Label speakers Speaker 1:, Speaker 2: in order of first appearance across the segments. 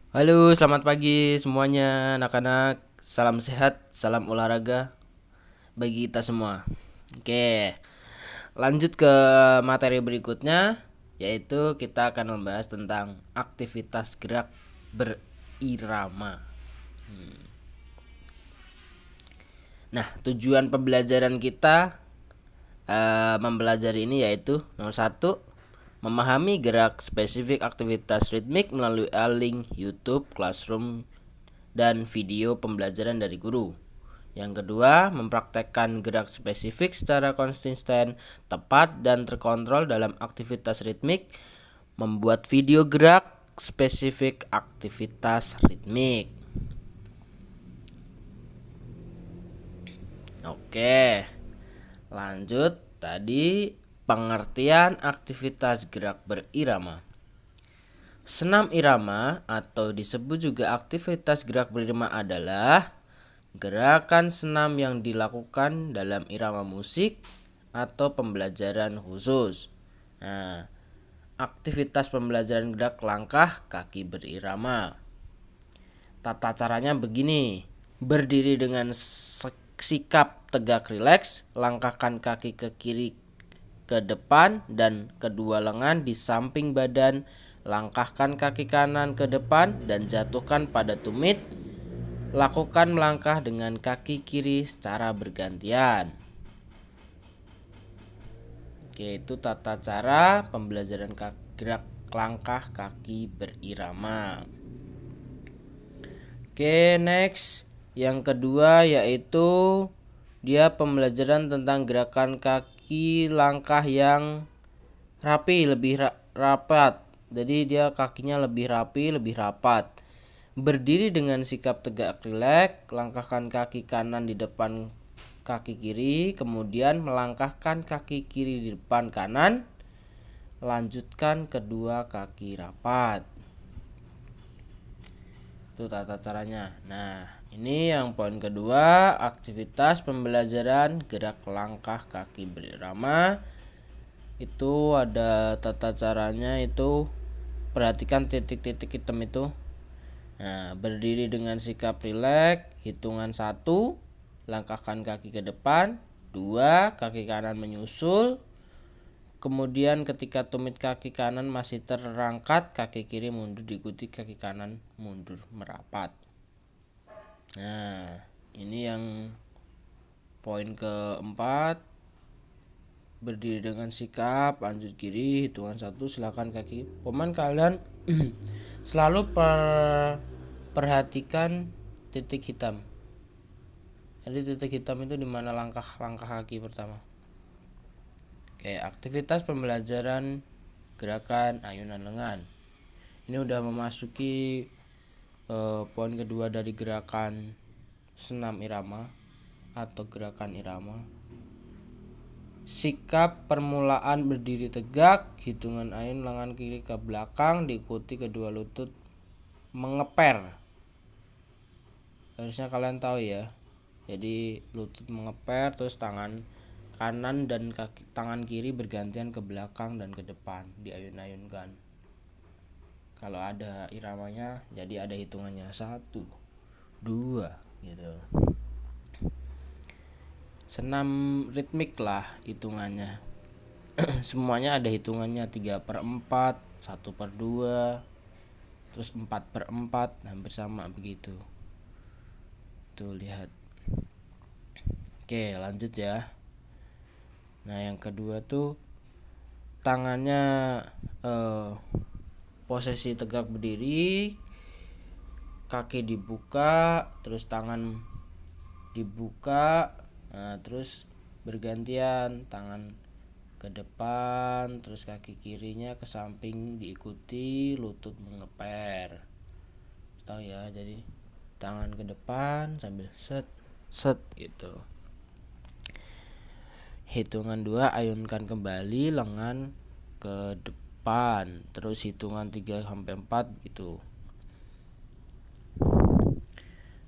Speaker 1: Halo, selamat pagi semuanya anak-anak. Salam sehat, salam olahraga bagi kita semua. Oke, lanjut ke materi berikutnya, yaitu kita akan membahas tentang aktivitas gerak berirama. Nah, tujuan pembelajaran kita mempelajari ini yaitu nomor satu, memahami gerak spesifik aktivitas ritmik melalui link YouTube, Classroom, dan video pembelajaran dari guru. Yang kedua, mempraktekkan gerak spesifik secara konsisten, tepat, dan terkontrol dalam aktivitas ritmik. Membuat video gerak spesifik aktivitas ritmik. Oke, lanjut. Tadi pengertian aktivitas gerak berirama. Senam irama atau disebut juga aktivitas gerak berirama adalah gerakan senam yang dilakukan dalam irama musik atau pembelajaran khusus. Nah, aktivitas pembelajaran gerak langkah kaki berirama. Tata caranya begini. Berdiri dengan sikap tegak rileks, langkahkan kaki ke kiri ke depan dan kedua lengan di samping badan, langkahkan kaki kanan ke depan dan jatuhkan pada tumit. Lakukan melangkah dengan kaki kiri secara bergantian. Oke, itu tata cara pembelajaran gerak langkah kaki berirama. Oke, next. Yang kedua yaitu dia pembelajaran tentang gerakan kaki langkah yang rapi, lebih rapat. Jadi dia kakinya lebih rapi, lebih rapat. Berdiri dengan sikap tegak rileks, langkahkan kaki kanan di depan kaki kiri, kemudian melangkahkan kaki kiri di depan kanan, lanjutkan kedua kaki rapat. Itu tata caranya. Nah, ini yang poin kedua, aktivitas pembelajaran gerak langkah kaki berirama. Itu ada tata caranya, itu perhatikan titik-titik hitam itu. Nah, berdiri dengan sikap rileks, hitungan 1, langkahkan kaki ke depan, 2, kaki kanan menyusul. Kemudian ketika tumit kaki kanan masih terangkat, kaki kiri mundur diikuti kaki kanan mundur merapat. Nah, ini yang poin keempat. Berdiri dengan sikap, lanjut kiri, hitungan 1, silakan kaki. Pemain kalian selalu perhatikan titik hitam. Jadi titik hitam itu dimana langkah kaki pertama. Oke, aktivitas pembelajaran gerakan ayunan lengan. Ini udah memasuki poin kedua dari gerakan senam irama atau gerakan irama. Sikap permulaan berdiri tegak, hitungan ayun lengan kiri ke belakang, diikuti kedua lutut mengeper. Harusnya kalian tahu ya. Jadi lutut mengeper, terus tangan kanan dan tangan kiri bergantian ke belakang dan ke depan, diayun-ayunkan. Kalau ada iramanya, jadi ada hitungannya 1, 2 gitu. Senam ritmik lah hitungannya. Semuanya ada hitungannya, 3/4, 1/2, terus 4/4, hampir sama begitu. Tuh lihat. Oke, lanjut ya. Nah, yang kedua tuh tangannya posisi tegak berdiri, kaki dibuka, terus tangan dibuka. Nah, terus bergantian tangan ke depan, terus kaki kirinya ke samping diikuti lutut mengeper. Tahu ya, jadi tangan ke depan sambil set set gitu. Hitungan 2, ayunkan kembali lengan ke depan, terus hitungan 3 sampai 4 gitu.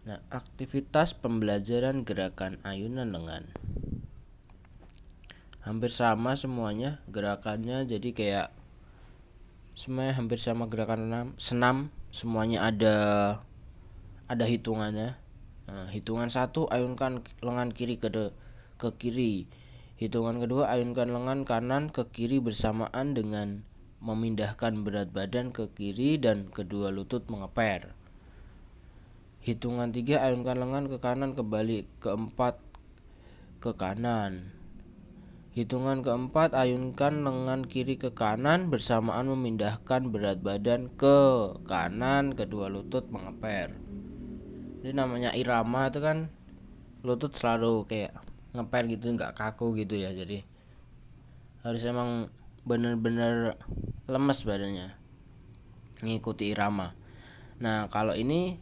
Speaker 1: Nah, aktivitas pembelajaran gerakan ayunan lengan hampir sama semuanya gerakannya, jadi kayak semuanya hampir sama gerakan senam. semuanya ada hitungannya. Nah, hitungan 1 ayunkan lengan kiri ke kiri. Hitungan kedua ayunkan lengan kanan ke kiri bersamaan dengan memindahkan berat badan ke kiri dan kedua lutut mengeper. Hitungan 3 ayunkan lengan ke kanan kembali, keempat ke kanan. Hitungan keempat ayunkan lengan kiri ke kanan bersamaan memindahkan berat badan ke kanan, kedua lutut mengeper. Jadi namanya irama itu kan lutut selalu kayak ngeper gitu, nggak kaku gitu ya. Jadi harus emang bener-bener lemes badannya ngikuti irama. Nah kalau ini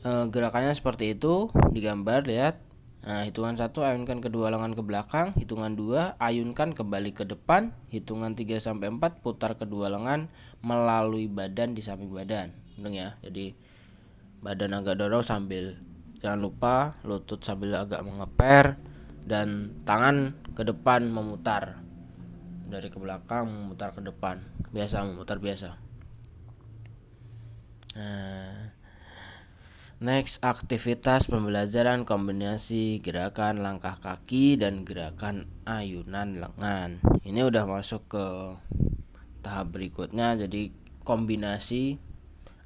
Speaker 1: gerakannya seperti itu digambar, lihat. Nah, hitungan 1 ayunkan kedua lengan ke belakang, hitungan 2 ayunkan kembali ke depan, hitungan 3 sampai 4 putar kedua lengan melalui badan di samping badan. Benar ya? Jadi badan agak dorong sambil, jangan lupa lutut sambil agak mengeper dan tangan ke depan memutar. Dari ke belakang memutar ke depan. Biasa memutar biasa. Next, aktivitas pembelajaran kombinasi gerakan langkah kaki dan gerakan ayunan lengan. Ini udah masuk ke tahap berikutnya, jadi kombinasi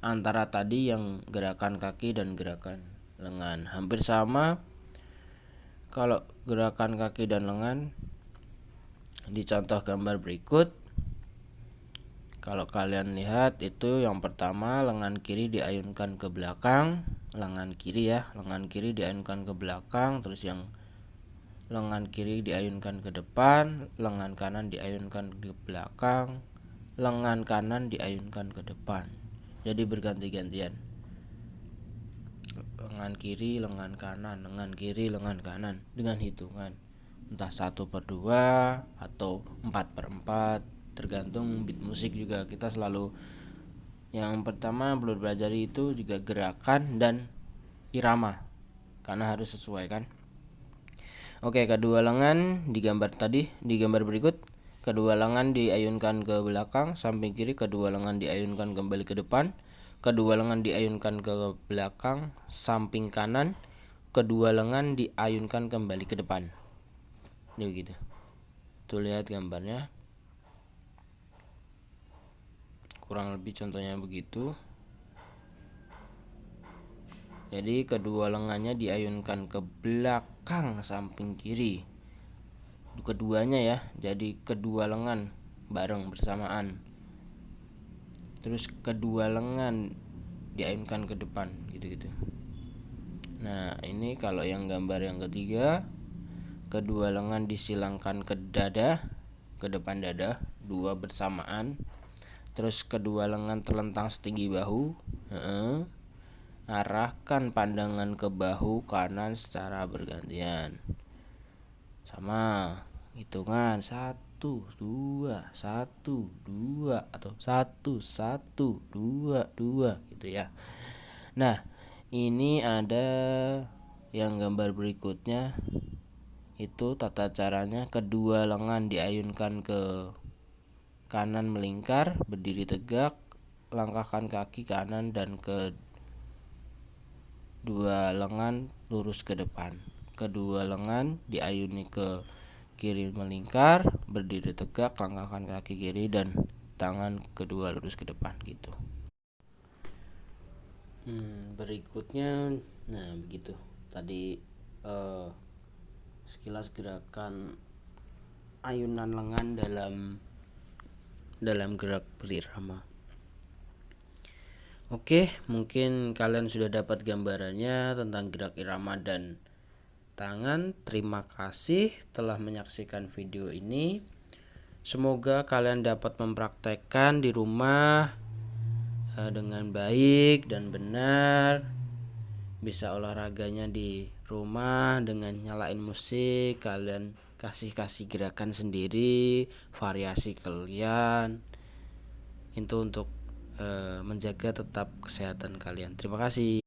Speaker 1: antara tadi yang gerakan kaki dan gerakan lengan. Hampir sama kalau gerakan kaki dan lengan di contoh gambar berikut. Kalau kalian lihat itu yang pertama lengan kiri diayunkan ke belakang, lengan kiri ya, lengan kiri diayunkan ke belakang, terus yang lengan kiri diayunkan ke depan, lengan kanan diayunkan ke belakang, lengan kanan diayunkan ke depan. Jadi berganti-gantian. Lengan kiri, lengan kanan, lengan kiri, lengan kanan dengan hitungan entah 1/2 atau 4/4. Tergantung beat musik juga. Kita selalu yang pertama perlu belajar itu juga gerakan dan irama karena harus sesuai kan. Oke, kedua lengan digambar berikut. Kedua lengan diayunkan ke belakang samping kiri, kedua lengan diayunkan kembali ke depan, kedua lengan diayunkan ke belakang samping kanan, kedua lengan diayunkan kembali ke depan. Ini begitu. Tuh lihat gambarnya. Kurang lebih contohnya begitu. Jadi kedua lengannya diayunkan ke belakang samping kiri. Keduanya ya. Jadi kedua lengan bareng bersamaan. Terus kedua lengan diayunkan ke depan gitu-gitu. Nah, ini kalau yang gambar yang ketiga, kedua lengan disilangkan ke dada, ke depan dada, dua bersamaan. Terus kedua lengan terlentang setinggi bahu. Arahkan pandangan ke bahu kanan secara bergantian. Sama hitungan 1, 2, 1, 2 atau 1, 1, 2, 2 gitu ya. Nah, ini ada yang gambar berikutnya. Itu tata caranya, kedua lengan diayunkan ke kanan melingkar, berdiri tegak, langkahkan kaki kanan dan kedua lengan lurus ke depan. Kedua lengan diayuni ke kiri melingkar, berdiri tegak, langkahkan kaki kiri dan tangan kedua lurus ke depan gitu. Berikutnya, nah begitu. Tadi sekilas gerakan ayunan lengan dalam gerak berirama. Oke, mungkin kalian sudah dapat gambarannya tentang gerak irama dan tangan. Terima kasih telah menyaksikan video ini. Semoga kalian dapat mempraktekkan di rumah dengan baik dan benar. Bisa olahraganya di rumah dengan nyalain musik, kalian kasih gerakan sendiri, variasi kalian itu untuk menjaga tetap kesehatan kalian. Terima kasih.